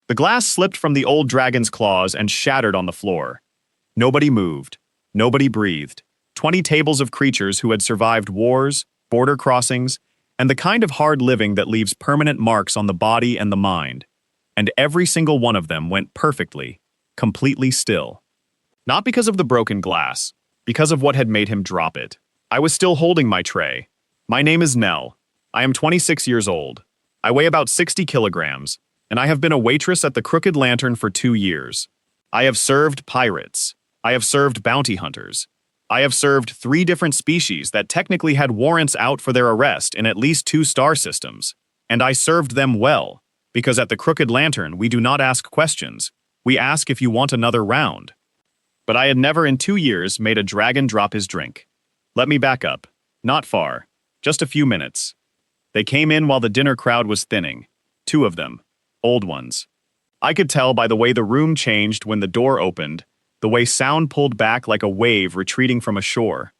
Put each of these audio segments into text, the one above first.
The glass slipped from the old dragon's claws and shattered on the floor. Nobody moved. Nobody breathed. 20 tables of creatures who had survived wars, border crossings, and the kind of hard living that leaves permanent marks on the body and the mind. And every single one of them went perfectly, completely still. Not because of the broken glass, because of what had made him drop it. I was still holding my tray. My name is Nell. I am 26 years old. I weigh about 60 kilograms, and I have been a waitress at the Crooked Lantern for 2 years. I have served pirates. I have served bounty hunters. I have served 3 different species that technically had warrants out for their arrest in at least 2 star systems. And I served them well, because at the Crooked Lantern we do not ask questions. We ask if you want another round. But I had never in 2 years made a dragon drop his drink. Let me back up. Not far. Just a few minutes. They came in while the dinner crowd was thinning. 2 of them. Old ones. I could tell by the way the room changed when the door opened, the way sound pulled back like a wave retreating from a shore.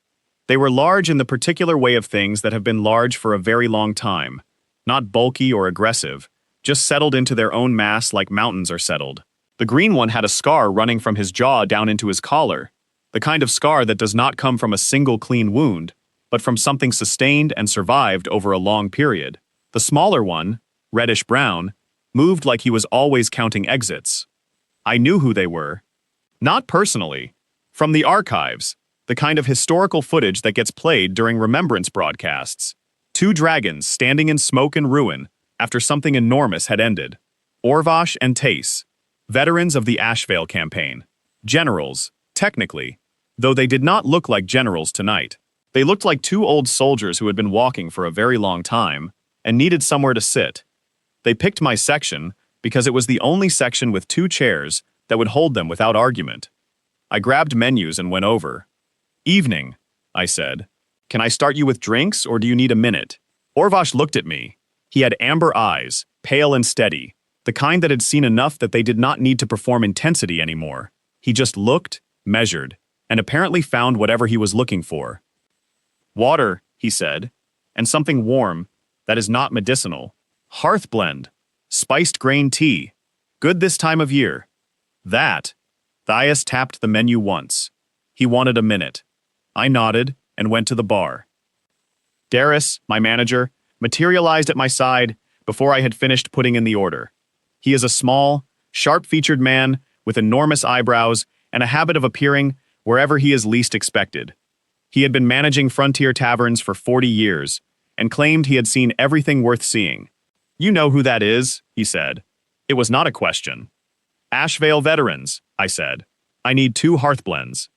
They were large in the particular way of things that have been large for a very long time. Not bulky or aggressive, just settled into their own mass like mountains are settled. The green one had a scar running from his jaw down into his collar, the kind of scar that does not come from a single clean wound, but from something sustained and survived over a long period. The smaller one, reddish-brown, moved like he was always counting exits. I knew who they were. Not personally. From the archives, the kind of historical footage that gets played during remembrance broadcasts. 2 dragons standing in smoke and ruin after something enormous had ended. Orvash and Tace, veterans of the Ashvale campaign. Generals, technically, though they did not look like generals tonight. They looked like 2 old soldiers who had been walking for a very long time and needed somewhere to sit. They picked my section because it was the only section with 2 chairs that would hold them without argument. I grabbed menus and went over. "Evening," I said. "Can I start you with drinks, or do you need a minute?" Orvash looked at me. He had amber eyes, pale and steady, the kind that had seen enough that they did not need to perform intensity anymore. He just looked, measured, and apparently found whatever he was looking for. "Water," he said, "and something warm, that is not medicinal. Hearth blend, spiced grain tea, good this time of year." That. Thias tapped the menu once. He wanted a minute. I nodded and went to the bar. Darius, my manager, materialized at my side before I had finished putting in the order. He is a small, sharp-featured man with enormous eyebrows and a habit of appearing wherever he is least expected. He had been managing frontier taverns for 40 years and claimed he had seen everything worth seeing. "You know who that is," he said. It was not a question. "Ashvale veterans," I said. "I need 2 hearth blends."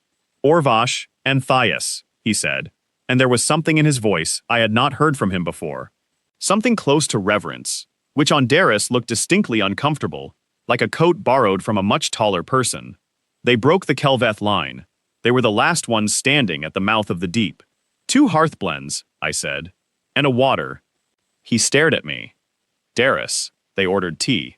"Orvash and Thias," he said, and there was something in his voice I had not heard from him before. Something close to reverence, which on Darius looked distinctly uncomfortable, like a coat borrowed from a much taller person. They broke the Kelveth line. They were the last ones standing at the mouth of the deep. 2 hearth blends," I said, "and a water." He stared at me. "Darius," they ordered tea.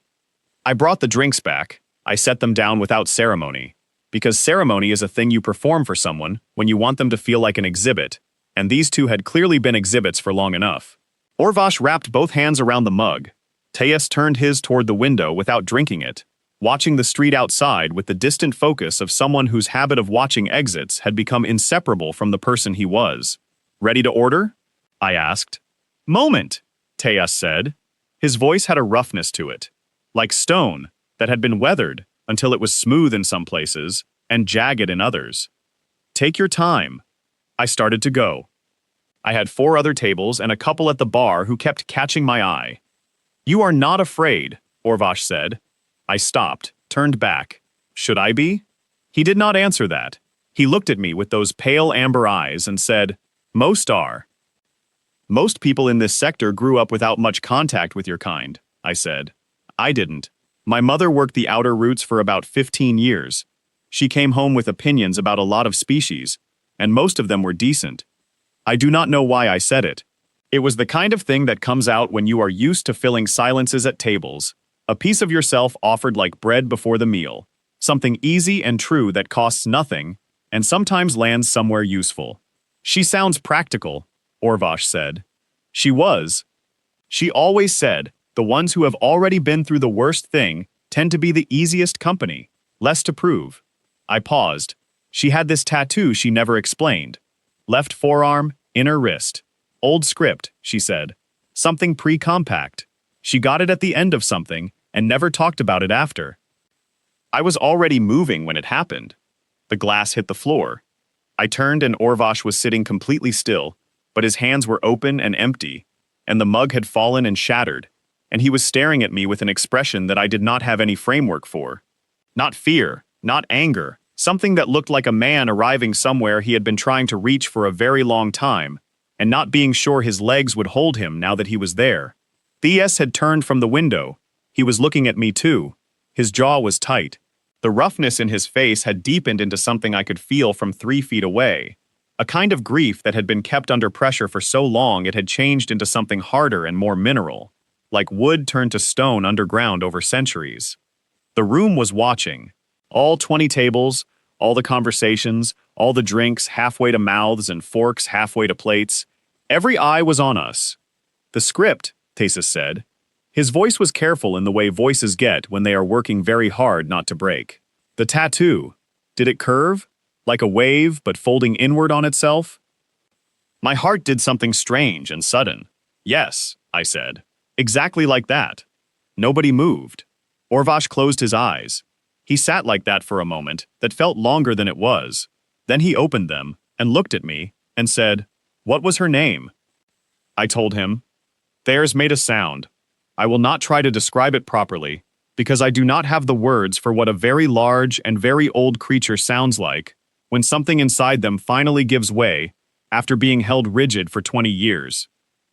I brought the drinks back. I set them down without ceremony, because ceremony is a thing you perform for someone when you want them to feel like an exhibit, and these 2 had clearly been exhibits for long enough. Orvash wrapped both hands around the mug. Tejas turned his toward the window without drinking it, watching the street outside with the distant focus of someone whose habit of watching exits had become inseparable from the person he was. "Ready to order?" I asked. "Moment," Tejas said. His voice had a roughness to it, like stone that had been weathered until it was smooth in some places and jagged in others. "Take your time." I started to go. I had 4 other tables and a couple at the bar who kept catching my eye. "You are not afraid," Orvash said. I stopped, turned back. Should I be? He did not answer that. He looked at me with those pale amber eyes and said, "Most are." "Most people in this sector grew up without much contact with your kind," I said. I didn't. My mother worked the outer routes for about 15 years. She came home with opinions about a lot of species, and most of them were decent. I do not know why I said it. It was the kind of thing that comes out when you are used to filling silences at tables, a piece of yourself offered like bread before the meal, something easy and true that costs nothing, and sometimes lands somewhere useful. "She sounds practical," Orvash said. She was. She always said, "The ones who have already been through the worst thing tend to be the easiest company, less to prove. I paused. She had this tattoo she never explained. Left forearm, inner wrist. Old script, she said. Something pre-compact. She got it at the end of something and never talked about it after. I was already moving when it happened. The glass hit the floor. I turned and Orvash was sitting completely still, but his hands were open and empty, and the mug had fallen and shattered, and he was staring at me with an expression that I did not have any framework for. Not fear, not anger, something that looked like a man arriving somewhere he had been trying to reach for a very long time, and not being sure his legs would hold him now that he was there. Theus had turned from the window. He was looking at me too. His jaw was tight. The roughness in his face had deepened into something I could feel from 3 feet away. A kind of grief that had been kept under pressure for so long it had changed into something harder and more mineral, like wood turned to stone underground over centuries. The room was watching. All 20 tables, all the conversations, all the drinks halfway to mouths and forks halfway to plates. Every eye was on us. The script, Thesis said. His voice was careful in the way voices get when they are working very hard not to break. The tattoo. Did it curve? Like a wave, but folding inward on itself? My heart did something strange and sudden. Yes, I said. Exactly like that. Nobody moved. Orvash closed his eyes. He sat like that for a moment that felt longer than it was. Then he opened them and looked at me and said, "What was her name?" I told him. Theirs made a sound. I will not try to describe it properly, because I do not have the words for what a very large and very old creature sounds like when something inside them finally gives way after being held rigid for 20 years.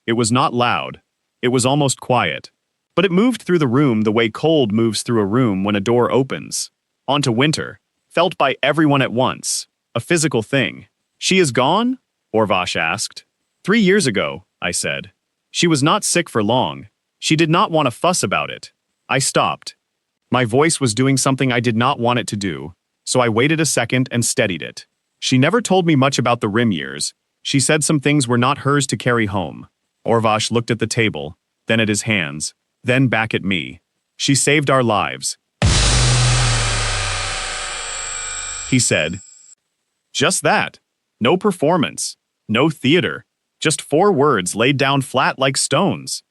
It was not loud. It was almost quiet. But it moved through the room the way cold moves through a room when a door opens. Onto winter, felt by everyone at once. A physical thing. "She is gone?" Orvash asked. 3 years ago, I said. She was not sick for long. She did not want to fuss about it. I stopped. My voice was doing something I did not want it to do, so I waited a second and steadied it. She never told me much about the Rim years. She said some things were not hers to carry home. Orvash looked at the table, then at his hands, then back at me. She saved our lives, he said. Just that. No performance. No theater. Just 4 words laid down flat like stones.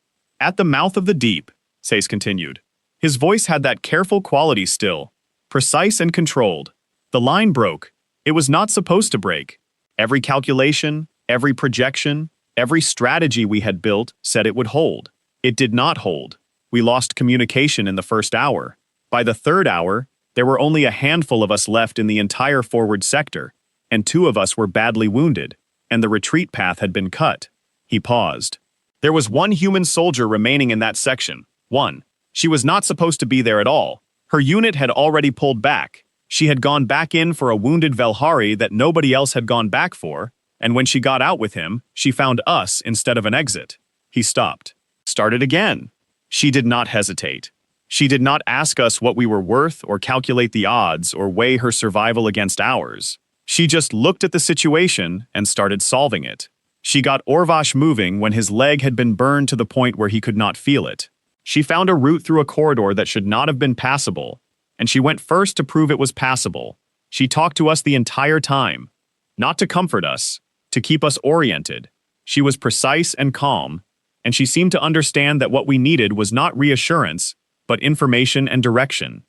At the mouth of the deep, Sace continued. His voice had that careful quality still, precise and controlled. The line broke. It was not supposed to break. Every calculation, every projection, every strategy we had built said it would hold. It did not hold. We lost communication in the first hour. By the 3rd hour, there were only a handful of us left in the entire forward sector, and 2 of us were badly wounded, and the retreat path had been cut. He paused. There was 1 human soldier remaining in that section. 1. She was not supposed to be there at all. Her unit had already pulled back. She had gone back in for a wounded Velhari that nobody else had gone back for, and when she got out with him, she found us instead of an exit. He stopped. Started again. She did not hesitate. She did not ask us what we were worth or calculate the odds or weigh her survival against ours. She just looked at the situation and started solving it. She got Orvash moving when his leg had been burned to the point where he could not feel it. She found a route through a corridor that should not have been passable, and she went first to prove it was passable. She talked to us the entire time, not to comfort us, to keep us oriented. She was precise and calm, and she seemed to understand that what we needed was not reassurance, but information and direction.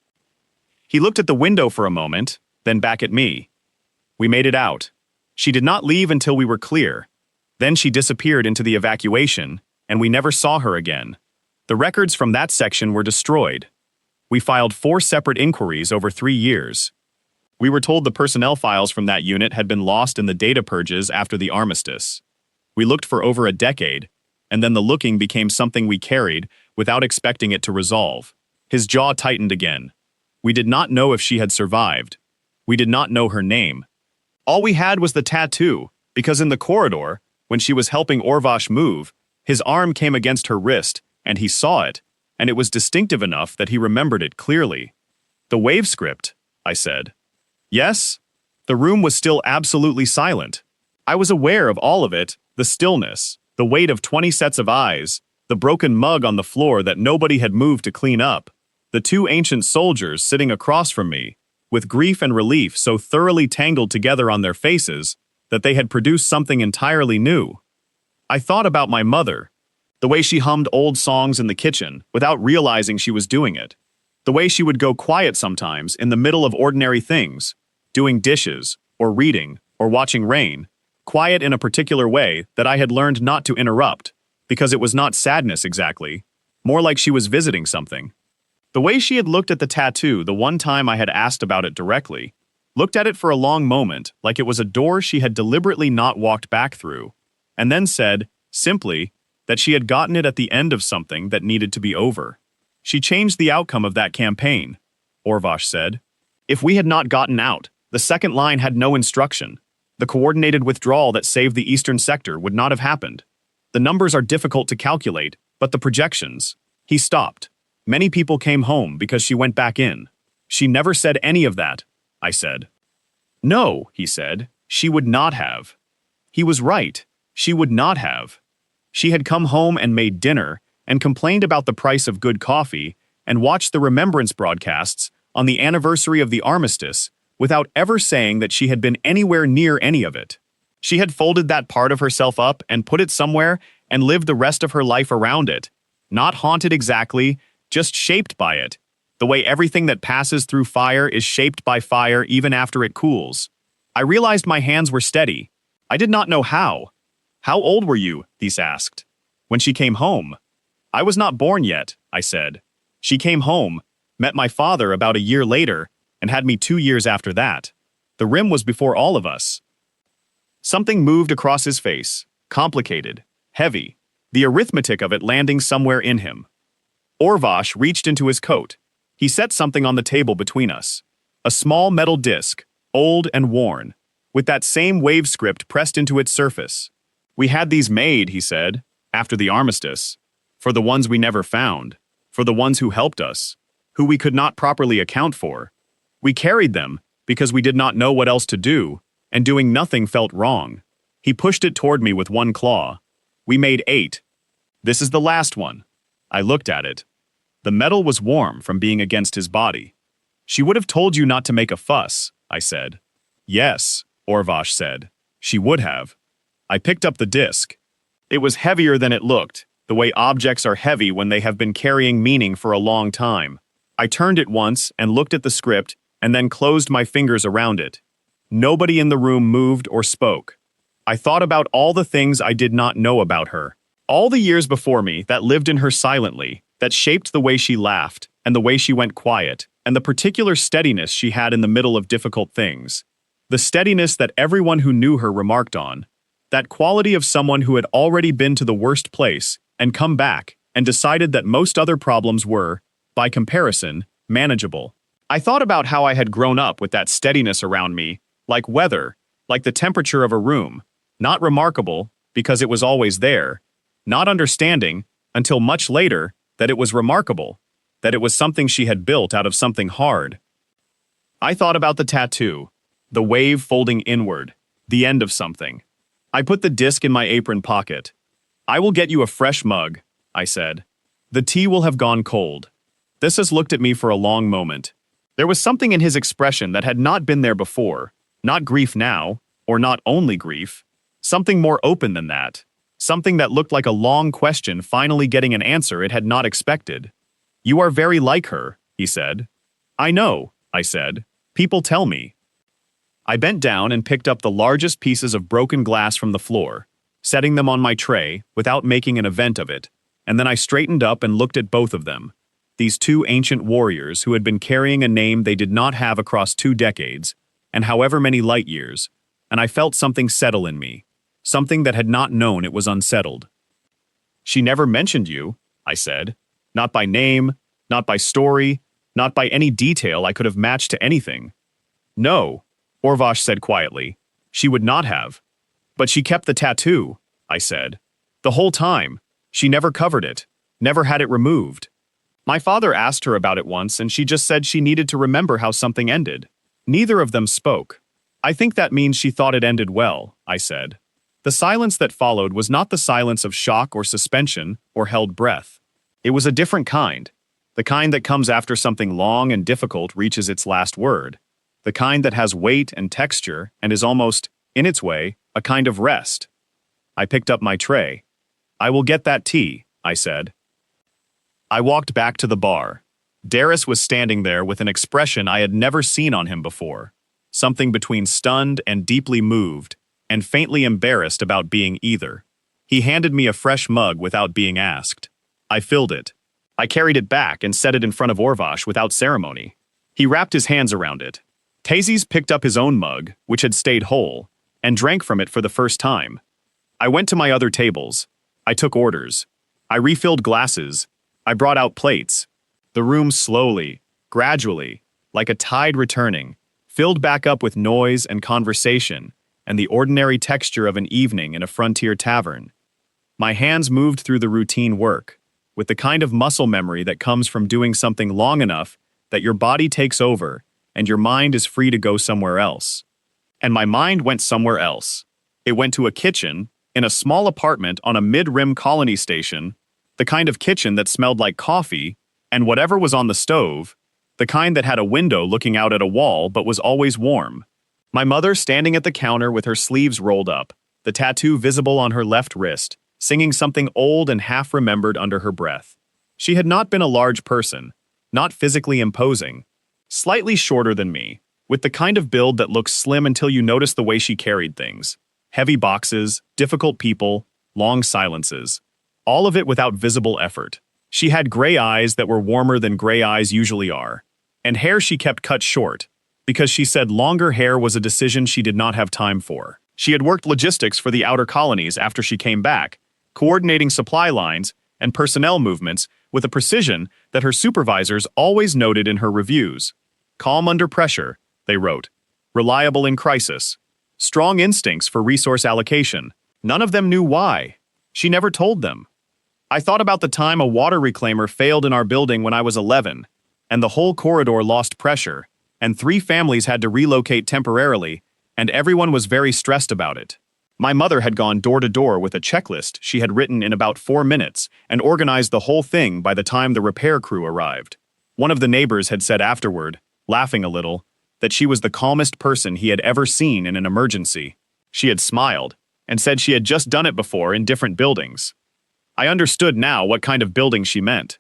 He looked at the window for a moment, then back at me. We made it out. She did not leave until we were clear. Then she disappeared into the evacuation, and we never saw her again. The records from that section were destroyed. We filed 4 separate inquiries over 3 years. We were told the personnel files from that unit had been lost in the data purges after the armistice. We looked for over a decade, and then the looking became something we carried without expecting it to resolve. His jaw tightened again. We did not know if she had survived. We did not know her name. All we had was the tattoo, because in the corridor, when she was helping Orvash move, his arm came against her wrist, and he saw it, and it was distinctive enough that he remembered it clearly. The wave script, I said. Yes? The room was still absolutely silent. I was aware of all of it, the stillness, the weight of 20 sets of eyes, the broken mug on the floor that nobody had moved to clean up. The two ancient soldiers sitting across from me, with grief and relief so thoroughly tangled together on their faces that they had produced something entirely new. I thought about my mother, the way she hummed old songs in the kitchen without realizing she was doing it, the way she would go quiet sometimes in the middle of ordinary things, doing dishes, or reading, or watching rain, quiet in a particular way that I had learned not to interrupt, because it was not sadness exactly, more like she was visiting something. The way she had looked at the tattoo the one time I had asked about it directly, looked at it for a long moment like it was a door she had deliberately not walked back through, and then said, simply, that she had gotten it at the end of something that needed to be over. She changed the outcome of that campaign, Orvash said. If we had not gotten out, the second line had no instruction. The coordinated withdrawal that saved the eastern sector would not have happened. The numbers are difficult to calculate, but the projections. He stopped. Many people came home because she went back in. She never said any of that, I said. No, he said, she would not have. He was right. She would not have. She had come home and made dinner, and complained about the price of good coffee, and watched the remembrance broadcasts on the anniversary of the armistice without ever saying that she had been anywhere near any of it. She had folded that part of herself up and put it somewhere and lived the rest of her life around it, not haunted exactly, just shaped by it, the way everything that passes through fire is shaped by fire even after it cools. I realized my hands were steady. I did not know how. How old were you? These asked. When she came home. I was not born yet, I said. She came home, met my father about a year later, and had me 2 years after that. The rim was before all of us. Something moved across his face, complicated, heavy, the arithmetic of it landing somewhere in him. Orvash reached into his coat. He set something on the table between us. A small metal disc, old and worn, with that same wave script pressed into its surface. We had these made, he said, after the armistice, for the ones we never found, for the ones who helped us, who we could not properly account for. We carried them because we did not know what else to do, and doing nothing felt wrong. He pushed it toward me with one claw. We made 8. This is the last one. I looked at it. The metal was warm from being against his body. She would have told you not to make a fuss, I said. Yes, Orvash said. She would have. I picked up the disc. It was heavier than it looked, the way objects are heavy when they have been carrying meaning for a long time. I turned it once and looked at the script and then closed my fingers around it. Nobody in the room moved or spoke. I thought about all the things I did not know about her. All the years before me that lived in her silently, that shaped the way she laughed and the way she went quiet, and the particular steadiness she had in the middle of difficult things. The steadiness that everyone who knew her remarked on. That quality of someone who had already been to the worst place and come back and decided that most other problems were, by comparison, manageable. I thought about how I had grown up with that steadiness around me, like weather, like the temperature of a room, not remarkable because it was always there, not understanding until much later that it was remarkable, that it was something she had built out of something hard. I thought about the tattoo, the wave folding inward, the end of something. I put the disc in my apron pocket. I will get you a fresh mug, I said. The tea will have gone cold. This looked at me for a long moment. There was something in his expression that had not been there before, not grief now, or not only grief, something more open than that, something that looked like a long question finally getting an answer it had not expected. You are very like her, he said. I know, I said. People tell me. I bent down and picked up the largest pieces of broken glass from the floor, setting them on my tray without making an event of it, and then I straightened up and looked at both of them, these two ancient warriors who had been carrying a name they did not have across 2 decades, and however many light years, and I felt something settle in me, something that had not known it was unsettled. She never mentioned you, I said, not by name, not by story, not by any detail I could have matched to anything. No, Orvash said quietly. She would not have. But she kept the tattoo, I said. The whole time. She never covered it, never had it removed. My father asked her about it once and she just said she needed to remember how something ended. Neither of them spoke. I think that means she thought it ended well, I said. The silence that followed was not the silence of shock or suspension or held breath. It was a different kind. The The kind that comes after something long and difficult reaches its last word. The kind that has weight and texture and is almost, in its way, a kind of rest. I picked up my tray. "I will get that tea," I said. I walked back to the bar. Darius was standing there with an expression I had never seen on him before, something between stunned and deeply moved, and faintly embarrassed about being either. He handed me a fresh mug without being asked. I filled it. I carried it back and set it in front of Orvash without ceremony. He wrapped his hands around it. Tazes picked up his own mug, which had stayed whole, and drank from it for the first time. I went to my other tables. I took orders. I refilled glasses. I brought out plates. The room slowly, gradually, like a tide returning, filled back up with noise and conversation and the ordinary texture of an evening in a frontier tavern. My hands moved through the routine work, with the kind of muscle memory that comes from doing something long enough that your body takes over and your mind is free to go somewhere else. And my mind went somewhere else. It went to a kitchen in a small apartment on a mid-rim colony station, the kind of kitchen that smelled like coffee, and whatever was on the stove, the kind that had a window looking out at a wall but was always warm. My mother standing at the counter with her sleeves rolled up, the tattoo visible on her left wrist, singing something old and half-remembered under her breath. She had not been a large person, not physically imposing, slightly shorter than me, with the kind of build that looks slim until you notice the way she carried things. Heavy boxes, difficult people, long silences. All of it without visible effort. She had gray eyes that were warmer than gray eyes usually are, and hair she kept cut short, because she said longer hair was a decision she did not have time for. She had worked logistics for the outer colonies after she came back, coordinating supply lines and personnel movements with a precision that her supervisors always noted in her reviews. Calm under pressure, they wrote. Reliable in crisis. Strong instincts for resource allocation. None of them knew why. She never told them. I thought about the time a water reclaimer failed in our building when I was 11, and the whole corridor lost pressure, and 3 families had to relocate temporarily, and everyone was very stressed about it. My mother had gone door to door with a checklist she had written in about 4 minutes and organized the whole thing by the time the repair crew arrived. One of the neighbors had said afterward, laughing a little, that she was the calmest person he had ever seen in an emergency. She had smiled and said she had just done it before in different buildings. I understood now what kind of building she meant.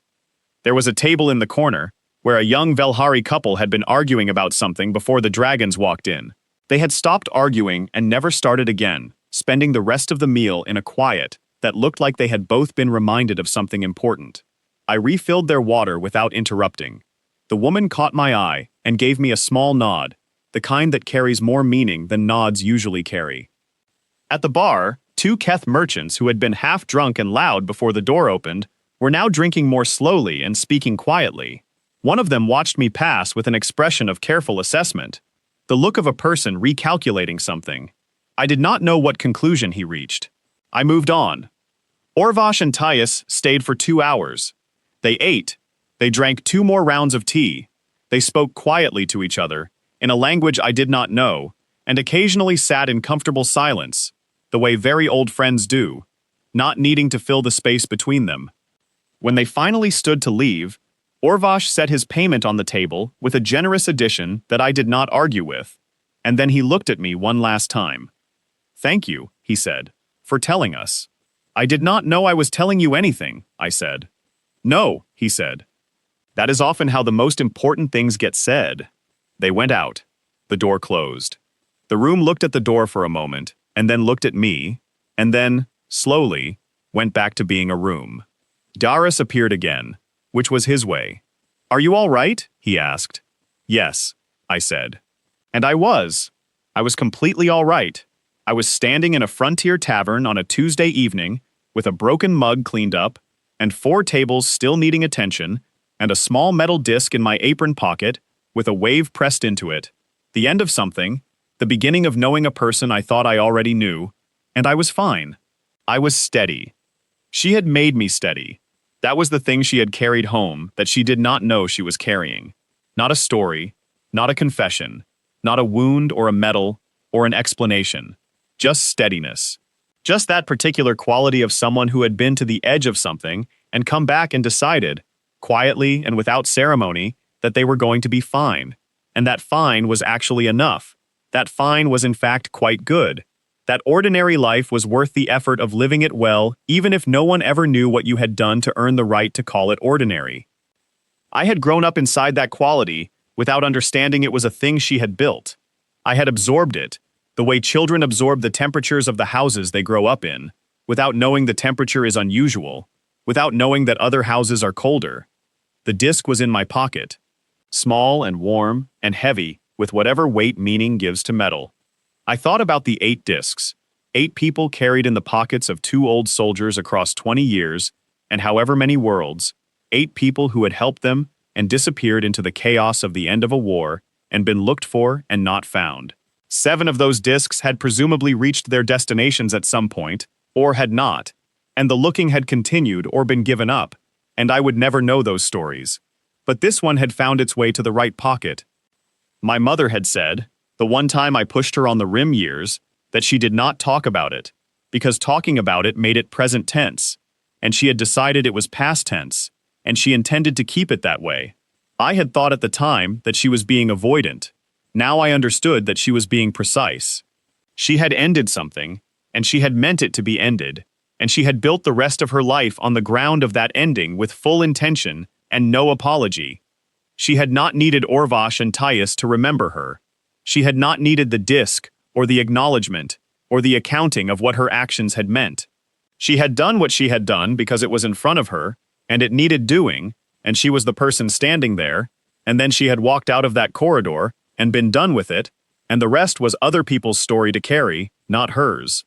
There was a table in the corner, where a young Velhari couple had been arguing about something before the dragons walked in. They had stopped arguing and never started again, spending the rest of the meal in a quiet that looked like they had both been reminded of something important. I refilled their water without interrupting. The woman caught my eye and gave me a small nod, the kind that carries more meaning than nods usually carry. At the bar, 2 Keth merchants who had been half drunk and loud before the door opened were now drinking more slowly and speaking quietly. One of them watched me pass with an expression of careful assessment, the look of a person recalculating something. I did not know what conclusion he reached. I moved on. Orvash and Tyus stayed for 2 hours. They ate. They drank 2 more rounds of tea. They spoke quietly to each other, in a language I did not know, and occasionally sat in comfortable silence, the way very old friends do, not needing to fill the space between them. When they finally stood to leave, Orvash set his payment on the table with a generous addition that I did not argue with, and then he looked at me one last time. "Thank you," he said, "for telling us." "I did not know I was telling you anything," I said. "No," he said. "That is often how the most important things get said." They went out. The door closed. The room looked at the door for a moment, and then looked at me, and then, slowly, went back to being a room. Darius appeared again, which was his way. "Are you all right?" he asked. "Yes," I said. And I was. I was completely all right. I was standing in a frontier tavern on a Tuesday evening, with a broken mug cleaned up, and 4 tables still needing attention, and a small metal disc in my apron pocket, with a wave pressed into it. The end of something, the beginning of knowing a person I thought I already knew, and I was fine. I was steady. She had made me steady. That was the thing she had carried home that she did not know she was carrying. Not a story, not a confession, not a wound or a medal or an explanation. Just steadiness. Just that particular quality of someone who had been to the edge of something and come back and decided, quietly and without ceremony, that they were going to be fine. And that fine was actually enough. That fine was in fact quite good. That ordinary life was worth the effort of living it well, even if no one ever knew what you had done to earn the right to call it ordinary. I had grown up inside that quality, without understanding it was a thing she had built. I had absorbed it, the way children absorb the temperatures of the houses they grow up in, without knowing the temperature is unusual, without knowing that other houses are colder. The disc was in my pocket, small and warm and heavy, with whatever weight meaning gives to metal. I thought about the 8 discs, 8 people carried in the pockets of 2 old soldiers across 20 years, and however many worlds, 8 people who had helped them and disappeared into the chaos of the end of a war and been looked for and not found. 7 of those discs had presumably reached their destinations at some point, or had not, and the looking had continued or been given up, and I would never know those stories. But this one had found its way to the right pocket. My mother had said, the one time I pushed her on the rim years, that she did not talk about it, because talking about it made it present tense, and she had decided it was past tense, and she intended to keep it that way. I had thought at the time that she was being avoidant. Now I understood that she was being precise. She had ended something, and she had meant it to be ended, and she had built the rest of her life on the ground of that ending with full intention and no apology. She had not needed Orvash and Tyus to remember her. She had not needed the disc, or the acknowledgement, or the accounting of what her actions had meant. She had done what she had done because it was in front of her, and it needed doing, and she was the person standing there, and then she had walked out of that corridor and been done with it, and the rest was other people's story to carry, not hers.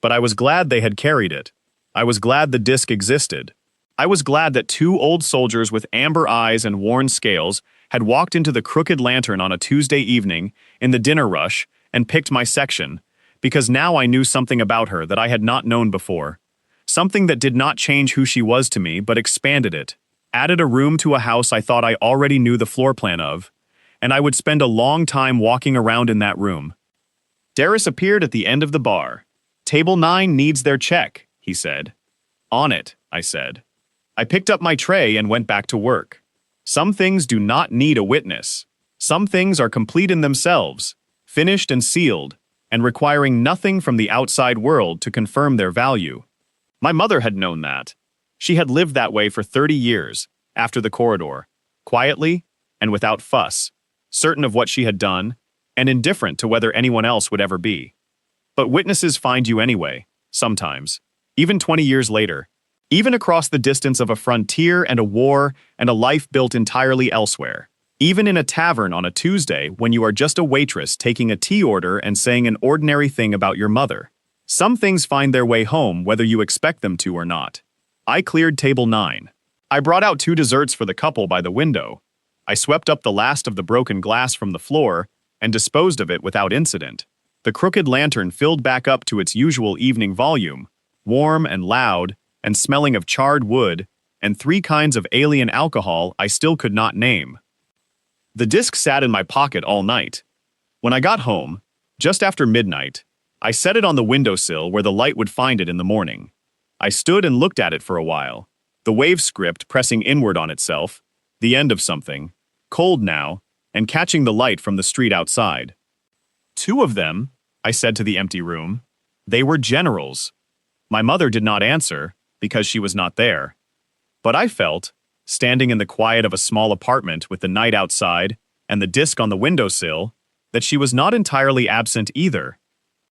But I was glad they had carried it. I was glad the disc existed. I was glad that 2 old soldiers with amber eyes and worn scales had walked into the Crooked Lantern on a Tuesday evening in the dinner rush and picked my section, because now I knew something about her that I had not known before. Something that did not change who she was to me, but expanded it. Added a room to a house I thought I already knew the floor plan of, and I would spend a long time walking around in that room. Darius appeared at the end of the bar. "Table 9 needs their check," he said. "On it," I said. I picked up my tray and went back to work. Some things do not need a witness. Some things are complete in themselves, finished and sealed, and requiring nothing from the outside world to confirm their value. My mother had known that. She had lived that way for 30 years, after the corridor, quietly and without fuss, certain of what she had done, and indifferent to whether anyone else would ever be. But witnesses find you anyway, sometimes, even 20 years later, even across the distance of a frontier and a war and a life built entirely elsewhere. Even in a tavern on a Tuesday when you are just a waitress taking a tea order and saying an ordinary thing about your mother. Some things find their way home whether you expect them to or not. I cleared table 9. I brought out 2 desserts for the couple by the window. I swept up the last of the broken glass from the floor and disposed of it without incident. The Crooked Lantern filled back up to its usual evening volume, warm and loud and smelling of charred wood and 3 kinds of alien alcohol I still could not name. The disc sat in my pocket all night. When I got home, just after midnight, I set it on the windowsill where the light would find it in the morning. I stood and looked at it for a while, the wave script pressing inward on itself, the end of something, cold now, and catching the light from the street outside. 2 of them, I said to the empty room. They were generals. My mother did not answer, because she was not there. But I felt, standing in the quiet of a small apartment with the night outside and the disc on the windowsill, that she was not entirely absent either.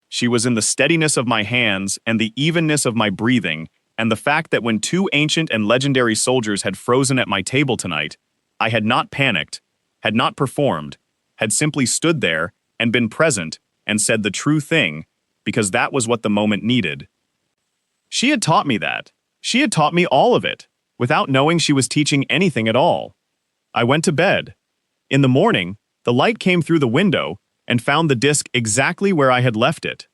She was in the steadiness of my hands and the evenness of my breathing, and the fact that when 2 ancient and legendary soldiers had frozen at my table tonight, I had not panicked, had not performed, had simply stood there and been present and said the true thing, because that was what the moment needed. She had taught me that. She had taught me all of it, without knowing she was teaching anything at all. I went to bed. In the morning, the light came through the window and found the disc exactly where I had left it.